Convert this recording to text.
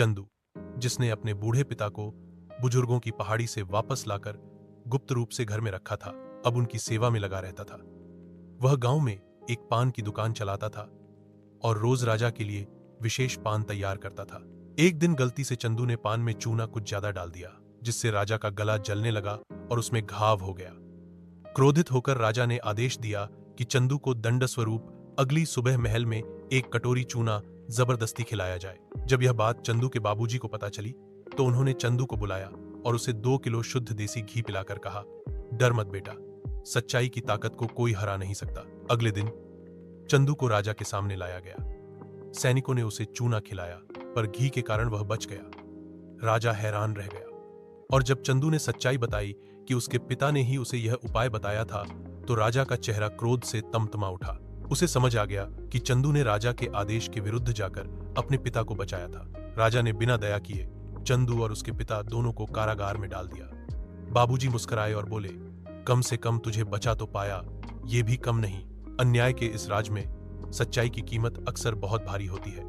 चंदू, जिसने अपने बूढ़े पिता को बुजुर्गों की पहाड़ी से वापस लाकर गुप्त रूप से घर में रखा था, अब उनकी सेवा में लगा रहता था। वह गांव में एक पान की दुकान चलाता था और रोज राजा के लिए विशेष पान तैयार करता था। एक दिन गलती से चंदू ने पान में चूना कुछ ज्यादा डाल दिया, जिससे राजा का गला जलने लगा और उसमें घाव हो गया। क्रोधित होकर राजा ने आदेश दिया कि चंदू को दंड स्वरूप अगली सुबह महल में एक कटोरी चूना जबरदस्ती खिलाया जाए। जब यह बात चंदू के बाबूजी को पता चली तो उन्होंने चंदू को बुलाया और उसे 2 किलो शुद्ध देसी घी पिलाकर कहा, डर मत बेटा, सच्चाई की ताकत को कोई हरा नहीं सकता। अगले दिन चंदू को राजा के सामने लाया गया। सैनिकों ने उसे चूना खिलाया, पर घी के कारण वह बच गया। राजा हैरान रह गया और जब चंदू ने सच्चाई बताई कि उसके पिता ने ही उसे यह उपाय बताया था, तो राजा का चेहरा क्रोध से तमतमा उठा। उसे समझ आ गया कि चंदू ने राजा के आदेश के विरुद्ध जाकर अपने पिता को बचाया था। राजा ने बिना दया किए चंदू और उसके पिता दोनों को कारागार में डाल दिया। बाबूजी मुस्कुराए और बोले, कम से कम तुझे बचा तो पाया, ये भी कम नहीं। अन्याय के इस राज में सच्चाई की कीमत अक्सर बहुत भारी होती है।